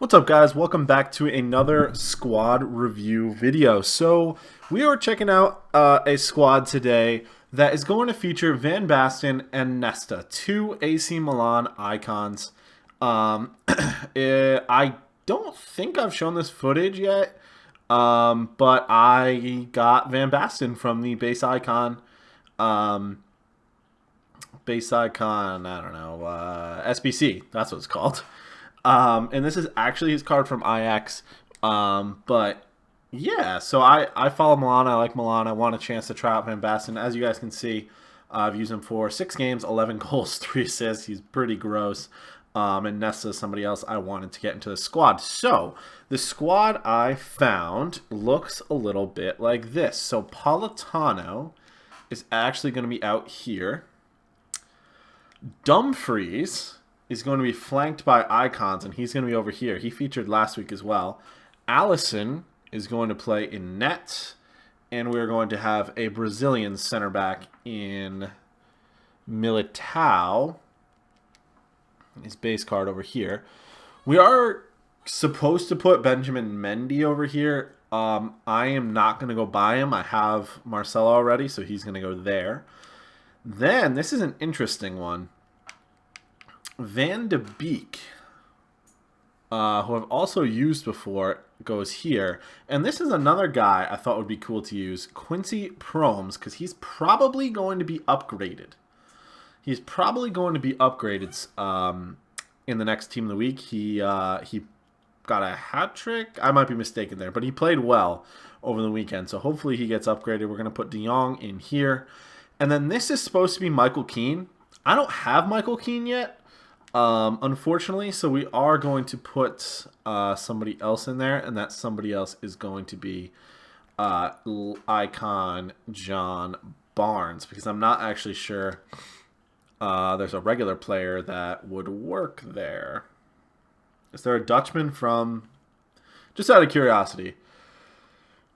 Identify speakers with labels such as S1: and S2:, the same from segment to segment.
S1: What's up, guys? Welcome back to another squad review video. So we are checking out a squad today that is going to feature Van Basten and Nesta, two AC Milan icons. I don't think I've shown this footage yet, but I got Van Basten from the base icon, I don't know, SBC, that's what it's called. And this is actually his card from IX. But yeah, so I follow Milan. I like Milan. I want a chance to try out Van Basten. As you guys can see, I've used him for 6 games, 11 goals, 3 assists. He's pretty gross. And Nesta is somebody else I wanted to get into the squad. So the squad I found looks a little bit like this. So Politano is actually going to be out here. Dumfries is going to be flanked by icons, and he's going to be over here. He featured last week as well. Allison is going to play in net, and we're going to have a Brazilian center back in Militao. His base card over here. We are supposed to put Benjamin Mendy over here. I am not going to go buy him. I have Marcelo already, so he's going to go there. Then, this is an interesting one. Van de Beek, who I've also used before, goes here. And this is another guy I thought would be cool to use, Quincy Promes, because he's probably going to be upgraded. He's probably going to be upgraded in the next Team of the Week. He got a hat trick. I might be mistaken there, but he played well over the weekend. So hopefully he gets upgraded. We're going to put De Jong in here. And then this is supposed to be Michael Keane. I don't have Michael Keane yet. Unfortunately, so we are going to put somebody else in there, and that somebody else is going to be icon John Barnes, because I'm not actually sure there's a regular player that would work there. Is there a Dutchman from, just out of curiosity,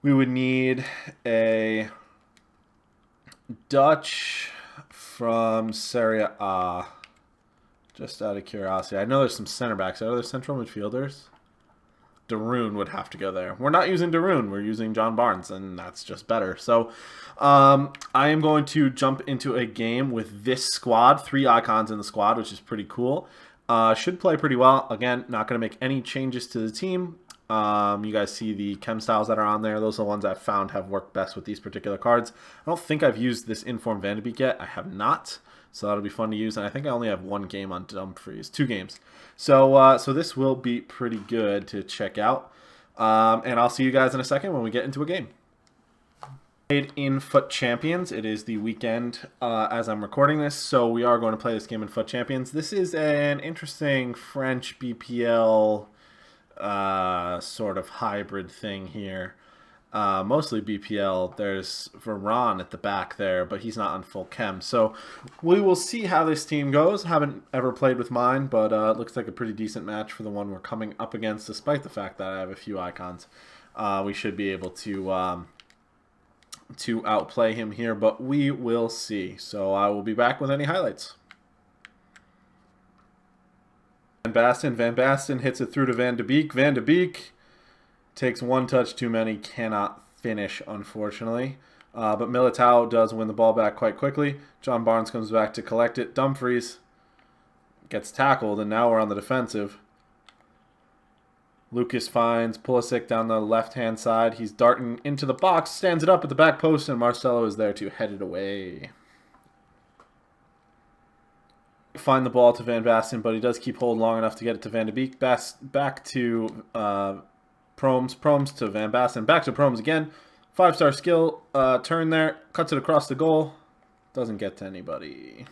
S1: we would need a Dutch from Serie A. Just out of curiosity. I know there's some center backs. Are there central midfielders? Darun would have to go there. We're not using Darun. We're using John Barnes, and that's just better. So I am going to jump into a game with this squad. 3 icons in the squad, which is pretty cool. Should play pretty well. Again, not going to make any changes to the team. You guys see the chem styles that are on there. Those are the ones I've found have worked best with these particular cards. I don't think I've used this Inform Van de Beek yet. I have not. So that'll be fun to use. And I think I only have 1 game on Dumfries. 2 games. So this will be pretty good to check out. And I'll see you guys in a second when we get into a game. In Foot Champions. It is the weekend as I'm recording this. So we are going to play this game in Foot Champions. This is an interesting French BPL sort of hybrid thing here. Mostly BPL. There's Varane at the back there, but he's not on full chem. So we will see how this team goes. Haven't ever played with mine, but it looks like a pretty decent match for the one we're coming up against, despite the fact that I have a few icons. We should be able to outplay him here, but we will see. So I will be back with any highlights. Van Basten hits it through to Van de Beek. Van de Beek takes 1 touch too many, cannot finish, unfortunately. But Militao does win the ball back quite quickly. John Barnes comes back to collect it. Dumfries gets tackled, and now we're on the defensive. Lucas finds Pulisic down the left-hand side. He's darting into the box, stands it up at the back post, and Marcelo is there to head it away. Find the ball to Van Basten, but he does keep hold long enough to get it to Van de Beek. Back to Promes to Van Basten, back to Promes again. 5-star skill turn there, cuts it across the goal. Doesn't get to anybody.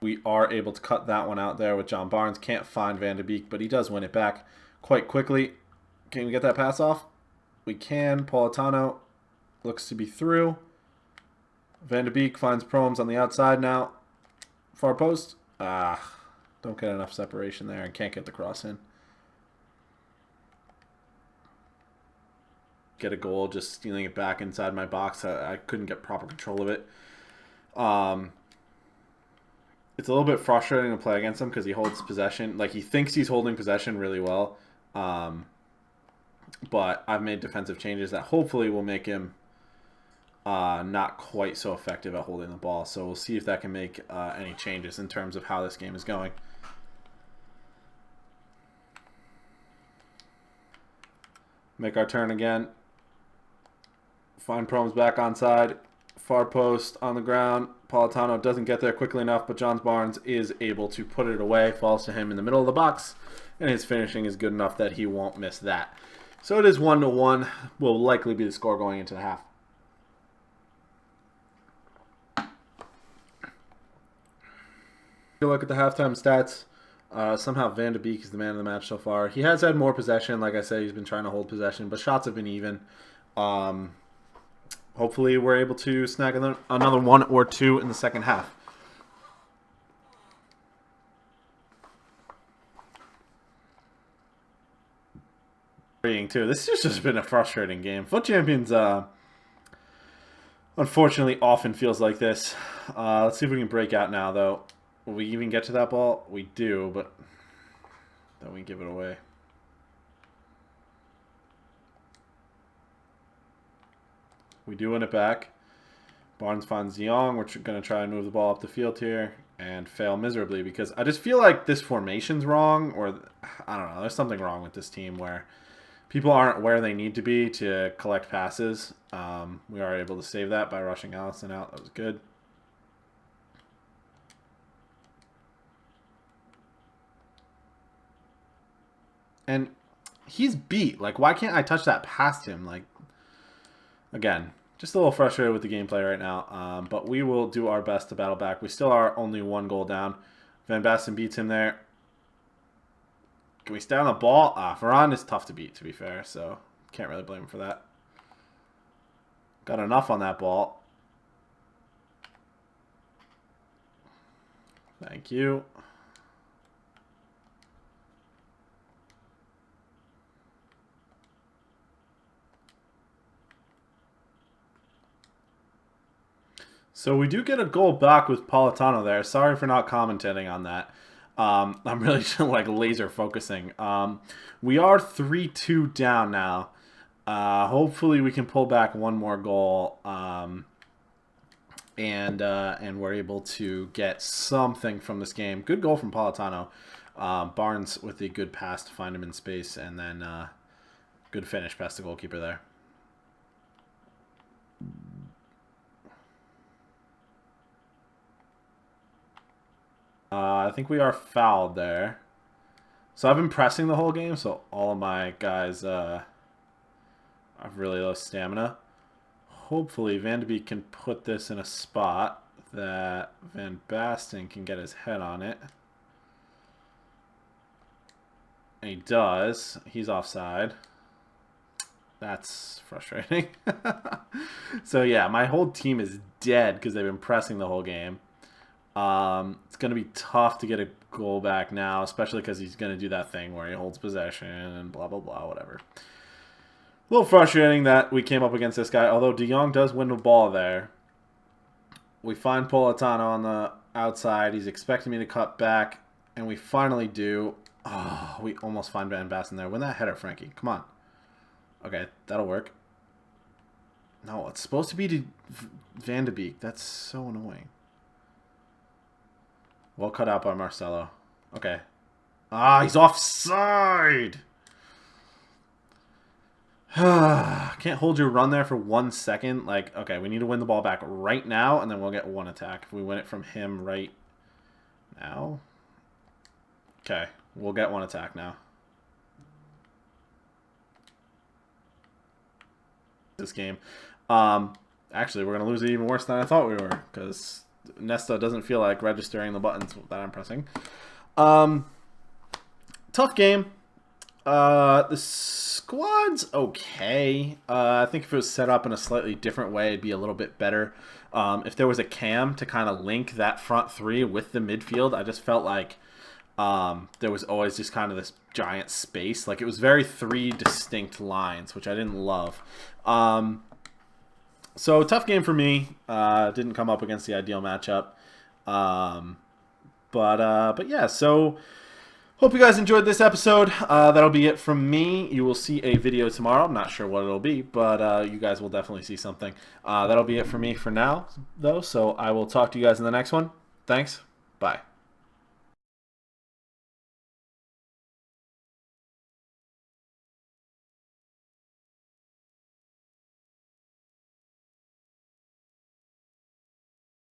S1: We are able to cut that one out there with John Barnes. Can't find Van de Beek, but he does win it back quite quickly. Can we get that pass off? We can. Politano looks to be through. Van de Beek finds Promes on the outside now. Far post. Don't get enough separation there and can't get the cross in. Get a goal just stealing it back inside my box. I couldn't get proper control of it. It's a little bit frustrating to play against him because he holds possession. Like, he thinks he's holding possession really well. But I've made defensive changes that hopefully will make him not quite so effective at holding the ball. So we'll see if that can make any changes in terms of how this game is going. Make our turn again. Find Promes back onside. Far post on the ground. Politano doesn't get there quickly enough, but Johns Barnes is able to put it away. Falls to him in the middle of the box, and his finishing is good enough that he won't miss that. So it is 1-1. Will likely be the score going into the half. Look at the halftime stats. Somehow Van de Beek is the man of the match so far. He has had more possession. Like I said, he's been trying to hold possession, but shots have been even. Hopefully we're able to snag another 1 or 2 in the second half. Too. This has just been a frustrating game. Foot Champions, unfortunately, often feels like this. Let's see if we can break out now, though. Will we even get to that ball? We do, but then we give it away. We do win it back. Barnes finds Young. We're going to try and move the ball up the field here and fail miserably because I just feel like this formation's wrong, or I don't know. There's something wrong with this team where people aren't where they need to be to collect passes. We are able to save that by rushing Allison out. That was good. And he's beat. Like, why can't I touch that past him? Like, again, just a little frustrated with the gameplay right now. But we will do our best to battle back. We still are only 1 goal down. Van Basten beats him there. Can we stay on the ball? Varane is tough to beat, to be fair. So, can't really blame him for that. Got enough on that ball. Thank you. So we do get a goal back with Politano there. Sorry for not commentating on that. I'm really just like laser focusing. We are 3-2 down now. Hopefully we can pull back 1 more goal. And we're able to get something from this game. Good goal from Politano. Barnes with a good pass to find him in space, and then good finish past the goalkeeper there. I think we are fouled there. So I've been pressing the whole game, so all of my guys have really low stamina. Hopefully Van de Beek can put this in a spot that Van Basten can get his head on it. And he does. He's offside. That's frustrating. So yeah, my whole team is dead because they've been pressing the whole game. It's going to be tough to get a goal back now, especially because he's going to do that thing where he holds possession and blah, blah, blah, whatever. A little frustrating that we came up against this guy, although De Jong does win the ball there. We find Politano on the outside. He's expecting me to cut back, and we finally do. Oh, we almost find Van Basten there. Win that header, Frankie. Come on. Okay, that'll work. No, it's supposed to be to Van de Beek. That's so annoying. Well cut out by Marcelo. Okay. He's offside! Can't hold your run there for 1 second. Like, okay, we need to win the ball back right now, and then we'll get 1 attack. If we win it from him right now. Okay, we'll get 1 attack now. This game. Actually, we're going to lose it even worse than I thought we were, because Nesta doesn't feel like registering the buttons that I'm pressing. Tough game. The squad's okay. I think if it was set up in a slightly different way, it'd be a little bit better. If there was a cam to kind of link that front 3 with the midfield, I just felt like there was always just kind of this giant space. Like, it was very 3 distinct lines, which I didn't love. So, tough game for me. Didn't come up against the ideal matchup. But yeah, so hope you guys enjoyed this episode. That'll be it from me. You will see a video tomorrow. I'm not sure what it'll be, but you guys will definitely see something. That'll be it for me for now, though. So I will talk to you guys in the next one. Thanks. Bye.